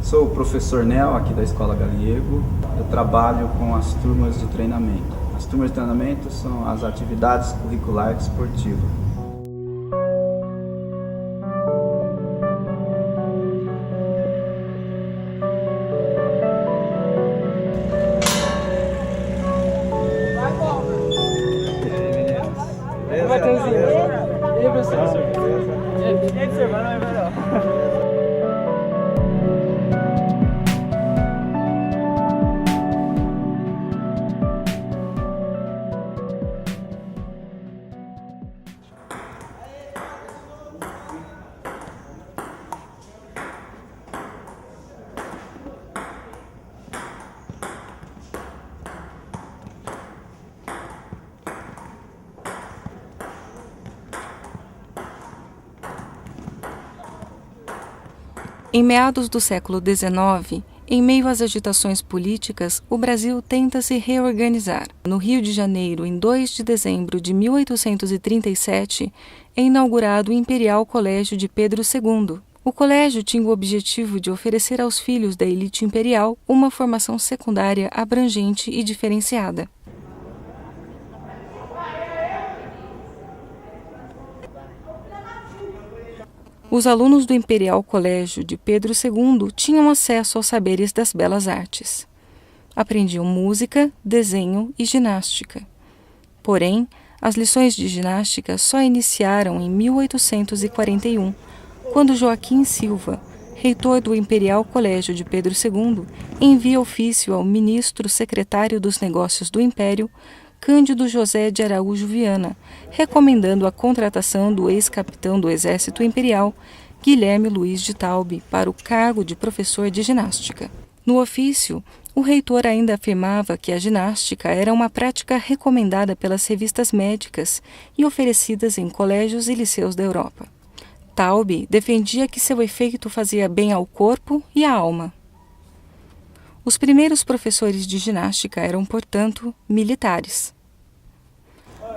Sou o professor Nel, aqui da Escola Galiego. Eu trabalho com as turmas de treinamento. As turmas de treinamento são as atividades curriculares esportivas. Em meados do século XIX, em meio às agitações políticas, o Brasil tenta se reorganizar. No Rio de Janeiro, em 2 de dezembro de 1837, é inaugurado o Imperial Colégio de Pedro II. O colégio tinha o objetivo de oferecer aos filhos da elite imperial uma formação secundária abrangente e diferenciada. Os alunos do Imperial Colégio de Pedro II tinham acesso aos saberes das belas artes. Aprendiam música, desenho e ginástica. Porém, as lições de ginástica só iniciaram em 1841, quando Joaquim Silva, reitor do Imperial Colégio de Pedro II, envia ofício ao ministro secretário dos Negócios do Império, Cândido José de Araújo Viana, recomendando a contratação do ex-capitão do Exército Imperial, Guilherme Luiz de Taube, para o cargo de professor de ginástica. No ofício, o reitor ainda afirmava que a ginástica era uma prática recomendada pelas revistas médicas e oferecidas em colégios e liceus da Europa. Taube defendia que seu efeito fazia bem ao corpo e à alma. Os primeiros professores de ginástica eram, portanto, militares.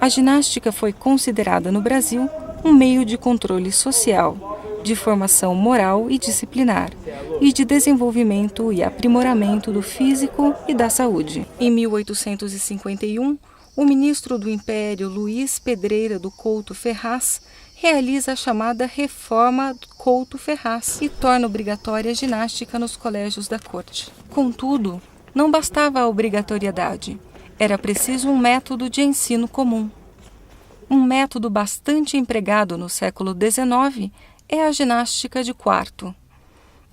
A ginástica foi considerada no Brasil um meio de controle social, de formação moral e disciplinar, e de desenvolvimento e aprimoramento do físico e da saúde. Em 1851, o ministro do Império, Luiz Pedreira do Couto Ferraz, realiza a chamada Reforma Couto-Ferraz e torna obrigatória a ginástica nos colégios da corte. Contudo, não bastava a obrigatoriedade, era preciso um método de ensino comum. Um método bastante empregado no século XIX é a ginástica de quarto.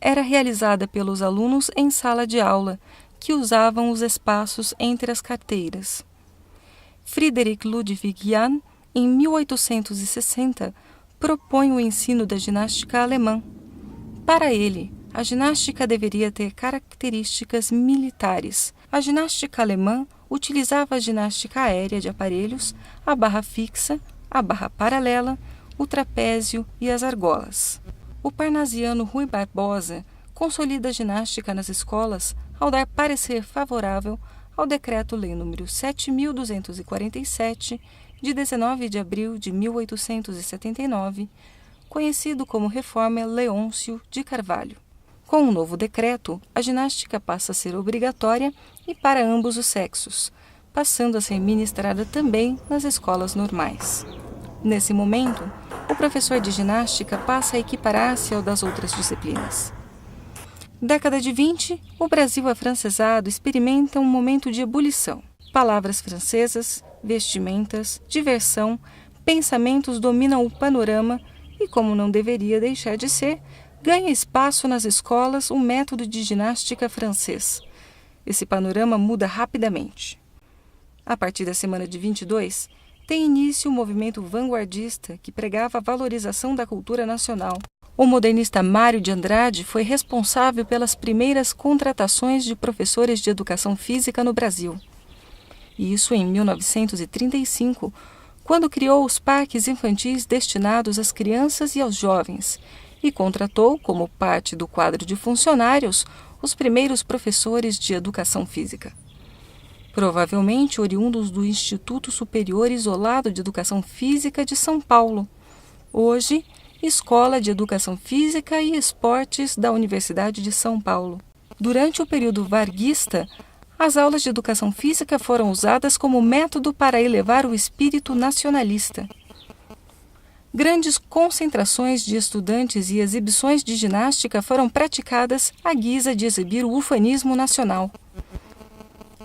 Era realizada pelos alunos em sala de aula, que usavam os espaços entre as carteiras. Friedrich Ludwig Jahn, em 1860, propõe o ensino da ginástica alemã. Para ele, a ginástica deveria ter características militares. A ginástica alemã utilizava a ginástica aérea de aparelhos, a barra fixa, a barra paralela, o trapézio e as argolas. O parnasiano Rui Barbosa consolida a ginástica nas escolas ao dar parecer favorável ao Decreto-Lei nº 7.247, de 19 de abril de 1879, conhecido como Reforma Leôncio de Carvalho. Com o novo decreto, a ginástica passa a ser obrigatória e para ambos os sexos, passando a ser ministrada também nas escolas normais. Nesse momento, o professor de ginástica passa a equiparar-se ao das outras disciplinas. Década de 20, o Brasil afrancesado experimenta um momento de ebulição. Palavras francesas, vestimentas, diversão, pensamentos dominam o panorama e, como não deveria deixar de ser, ganha espaço nas escolas o método de ginástica francês. Esse panorama muda rapidamente. A partir da semana de 22, tem início o movimento vanguardista que pregava a valorização da cultura nacional. O modernista Mário de Andrade foi responsável pelas primeiras contratações de professores de educação física no Brasil. Isso em 1935, quando criou os parques infantis destinados às crianças e aos jovens, e contratou, como parte do quadro de funcionários, os primeiros professores de educação física. Provavelmente oriundos do Instituto Superior Isolado de Educação Física de São Paulo. Hoje, Escola de Educação Física e Esportes da Universidade de São Paulo. Durante o período varguista, as aulas de educação física foram usadas como método para elevar o espírito nacionalista. Grandes concentrações de estudantes e exibições de ginástica foram praticadas à guisa de exibir o ufanismo nacional.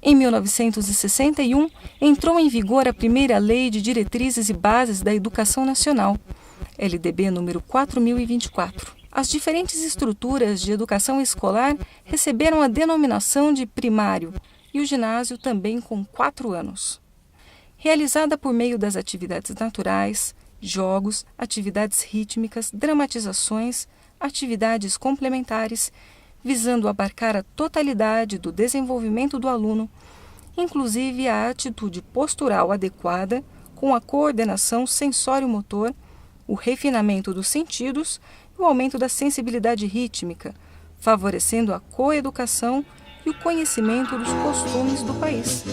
Em 1961, entrou em vigor a primeira Lei de Diretrizes e Bases da Educação Nacional, LDB número 4024. As diferentes estruturas de educação escolar receberam a denominação de primário e o ginásio também com 4 anos. Realizada por meio das atividades naturais, jogos, atividades rítmicas, dramatizações, atividades complementares, visando abarcar a totalidade do desenvolvimento do aluno, inclusive a atitude postural adequada, com a coordenação sensório-motor, o refinamento dos sentidos e o aumento da sensibilidade rítmica, favorecendo a coeducação e o conhecimento dos costumes do país.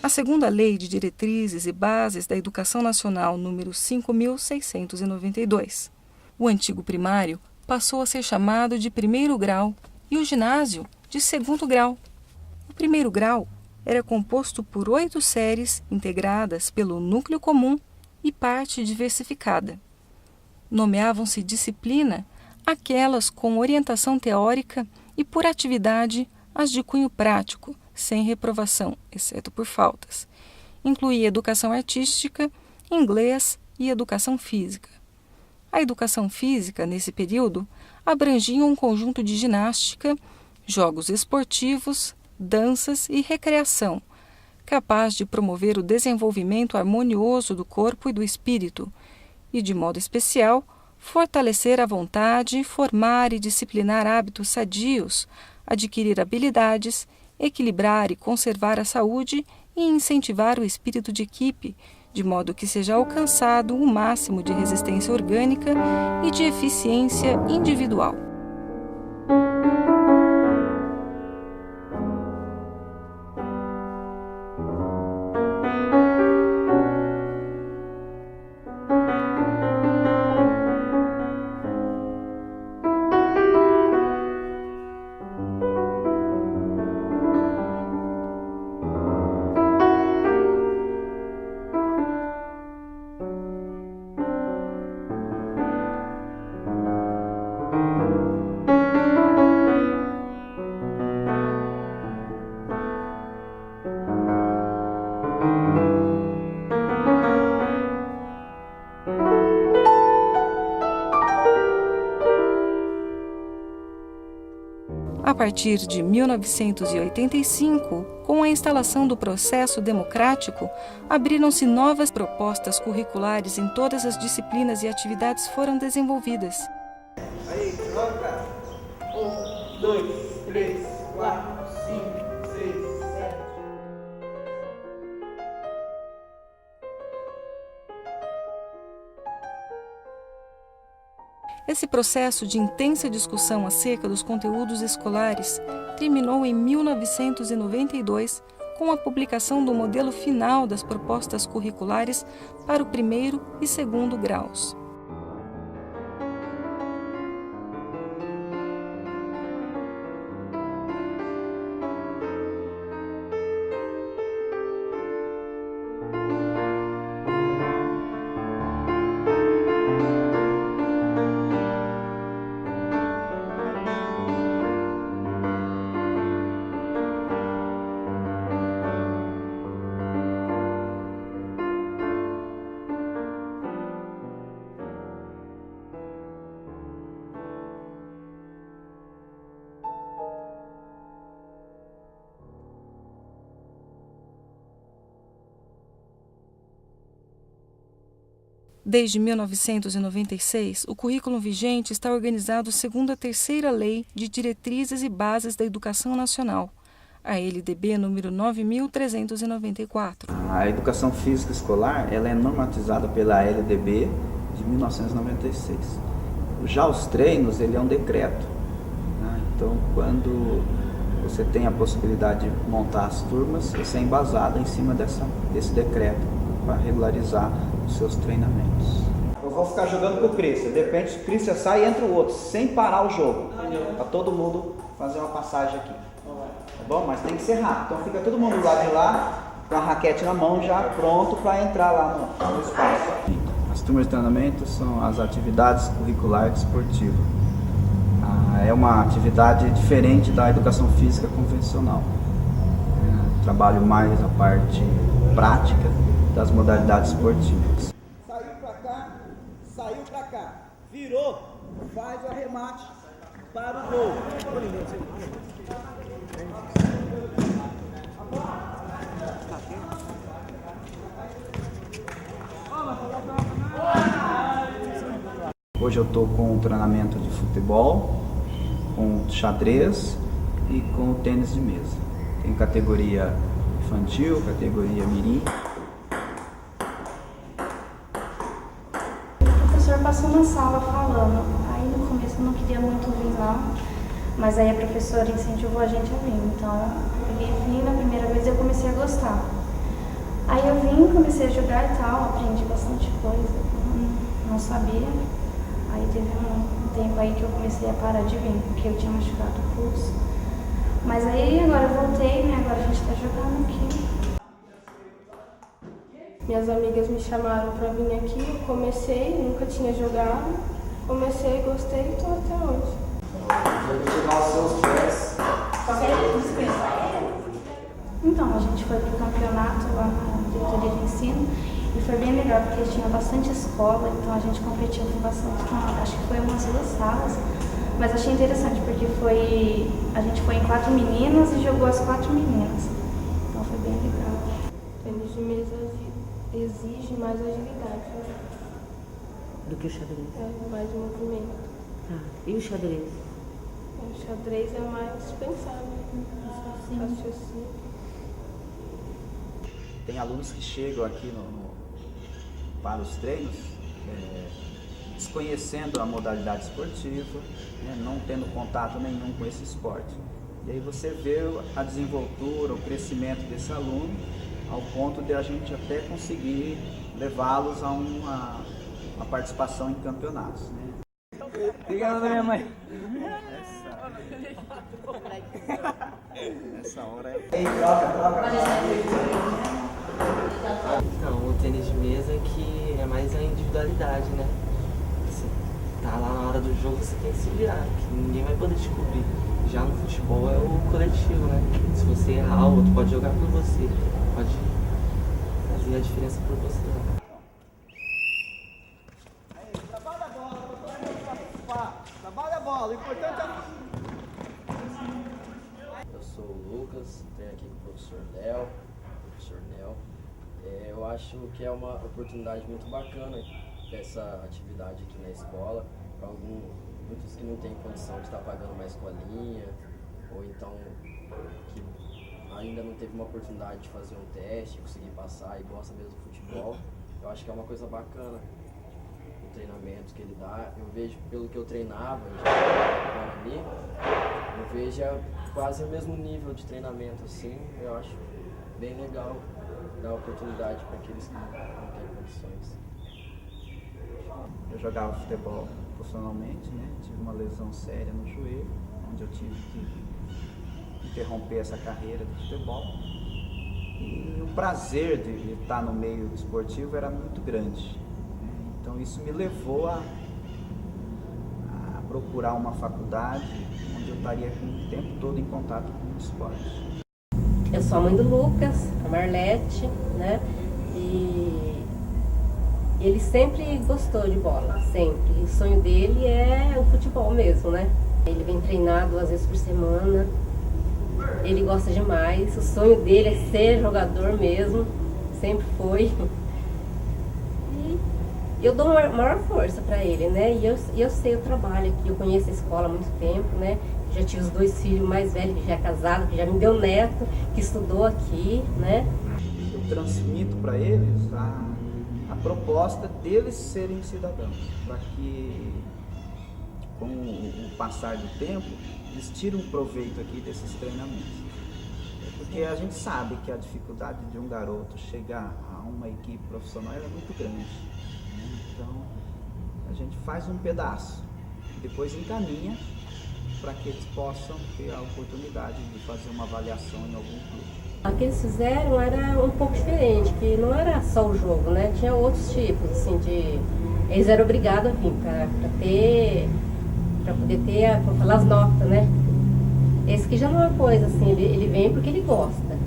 A segunda Lei de Diretrizes e Bases da Educação Nacional número 5.692. O antigo primário passou a ser chamado de primeiro grau e o ginásio de segundo grau. O primeiro grau era composto por 8 séries integradas pelo núcleo comum e parte diversificada. Nomeavam-se disciplina aquelas com orientação teórica e por atividade as de cunho prático, sem reprovação, exceto por faltas. Incluía educação artística, inglês e educação física. A educação física, nesse período, abrangia um conjunto de ginástica, jogos esportivos, danças e recreação, capaz de promover o desenvolvimento harmonioso do corpo e do espírito, e, de modo especial, fortalecer a vontade, formar e disciplinar hábitos sadios, adquirir habilidades, equilibrar e conservar a saúde e incentivar o espírito de equipe, de modo que seja alcançado o máximo de resistência orgânica e de eficiência individual. A partir de 1985, com a instalação do processo democrático, abriram-se novas propostas curriculares em todas as disciplinas e atividades foram desenvolvidas. Aí, troca. 1, 2, 3, 4, 5, 6, 7. Esse processo de intensa discussão acerca dos conteúdos escolares terminou em 1992 com a publicação do modelo final das propostas curriculares para o primeiro e segundo graus. Desde 1996, o currículo vigente está organizado segundo a terceira Lei de Diretrizes e Bases da Educação Nacional, a LDB número 9.394. A educação física escolar ela é normatizada pela LDB de 1996. Já os treinos, ele é um decreto, né? Então, quando você tem a possibilidade de montar as turmas, você é embasado em cima desse decreto para regularizar os seus treinamentos. Eu vou ficar jogando com o Christian, de repente o Christian sai e entra o outro, sem parar o jogo, para todo mundo fazer uma passagem aqui. Tá bom? Mas tem que ser rápido, então fica todo mundo lá de lá, com a raquete na mão já pronto para entrar lá no espaço. As turmas de treinamento são as atividades curriculares esportivas. É uma atividade diferente da educação física convencional. Trabalho mais a parte prática das modalidades esportivas. Saiu pra cá, virou, faz o arremate para o gol. Hoje eu estou com o treinamento de futebol, com xadrez e com o tênis de mesa. Tem categoria infantil, categoria mirim. O professor passou na sala falando, aí no começo eu não queria muito vir não, mas aí a professora incentivou a gente a vir, então eu vim na primeira vez e eu comecei a gostar. Aí eu vim, comecei a jogar e tal, aprendi bastante coisa, não sabia. Aí teve um tempo aí que eu comecei a parar de vir, porque eu tinha machucado o pulso. Mas aí agora eu voltei, né? Agora a gente tá jogando aqui. Minhas amigas me chamaram pra vir aqui, eu comecei, nunca tinha jogado. Comecei, gostei e tô até hoje. Então, a gente foi pro campeonato lá na diretoria de ensino. E foi bem legal, porque tinha bastante escola, então a gente competiu com bastante, acho que foi umas 2 salas. Mas achei interessante, porque a gente foi em 4 meninas e jogou as 4 meninas. Então foi bem legal. Tênis de mesa exige mais agilidade, né? Do que o xadrez? É mais movimento. Tá. E o xadrez? O xadrez é mais pensar, né? Raciocínio. Tem alunos que chegam aqui para os treinos desconhecendo a modalidade esportiva, né, não tendo contato nenhum com esse esporte. E aí você vê a desenvoltura, o crescimento desse aluno, ao ponto de a gente até conseguir levá-los a uma participação em campeonatos. Né? Obrigado, minha mãe. Essa hora é... Ei, troca. Não, o tênis de mesa é que é mais a individualidade, né? Você tá lá na hora do jogo, você tem que se virar, que ninguém vai poder te cobrir. Já no futebol é o coletivo, né? Se você errar, o outro pode jogar por você, pode fazer a diferença por você. Trabalha a bola, o importante é... Eu sou o Lucas, tenho aqui com o professor Léo, professor Nel. Eu acho que é uma oportunidade muito bacana essa atividade aqui na escola, para muitos que não têm condição de estar pagando uma escolinha, ou então que ainda não teve uma oportunidade de fazer um teste, conseguir passar e gosta mesmo do futebol. Eu acho que é uma coisa bacana o treinamento que ele dá. Eu vejo, pelo que eu treinava já ali, eu vejo quase o mesmo nível de treinamento assim. Eu acho bem legal dar oportunidade para aqueles que não têm condições. Eu jogava futebol profissionalmente, né? Tive uma lesão séria no joelho, onde eu tive que interromper essa carreira de futebol. E o prazer de estar no meio esportivo era muito grande. Então isso me levou a procurar uma faculdade onde eu estaria o tempo todo em contato com o esporte. Eu sou a mãe do Lucas, a Marlete, né? E ele sempre gostou de bola, sempre. O sonho dele é o futebol mesmo, né? Ele vem treinar 2 vezes por semana. Ele gosta demais. O sonho dele é ser jogador mesmo, sempre foi. E eu dou maior força para ele, né? E eu sei o trabalho aqui, eu conheço a escola há muito tempo, né? Já tive os 2 filhos mais velhos, que já é casado, que já me deu neto, que estudou aqui, né? Eu transmito para eles a proposta deles serem cidadãos, para que com o passar do tempo, eles tiram proveito aqui desses treinamentos. Porque a gente sabe que a dificuldade de um garoto chegar a uma equipe profissional é muito grande, né? Então, a gente faz um pedaço, depois encaminha para que eles possam ter a oportunidade de fazer uma avaliação em algum clube. O que eles fizeram era um pouco diferente, que não era só o jogo, né? Tinha outros tipos, assim, eles eram obrigados a vir para poder ter, as notas, né? Esse que já não é uma coisa assim, ele vem porque ele gosta.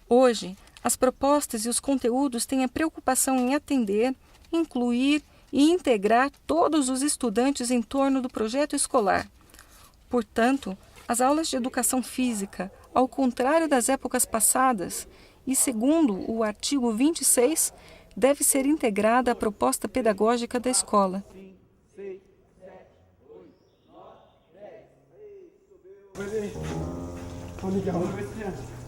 Hoje, as propostas e os conteúdos têm a preocupação em atender, incluir e integrar todos os estudantes em torno do projeto escolar. Portanto, as aulas de educação física, ao contrário das épocas passadas, e segundo o artigo 26, deve ser integrada à proposta pedagógica da escola. 6, 7, 8, 9, 10. Vou ligar, vamos ver se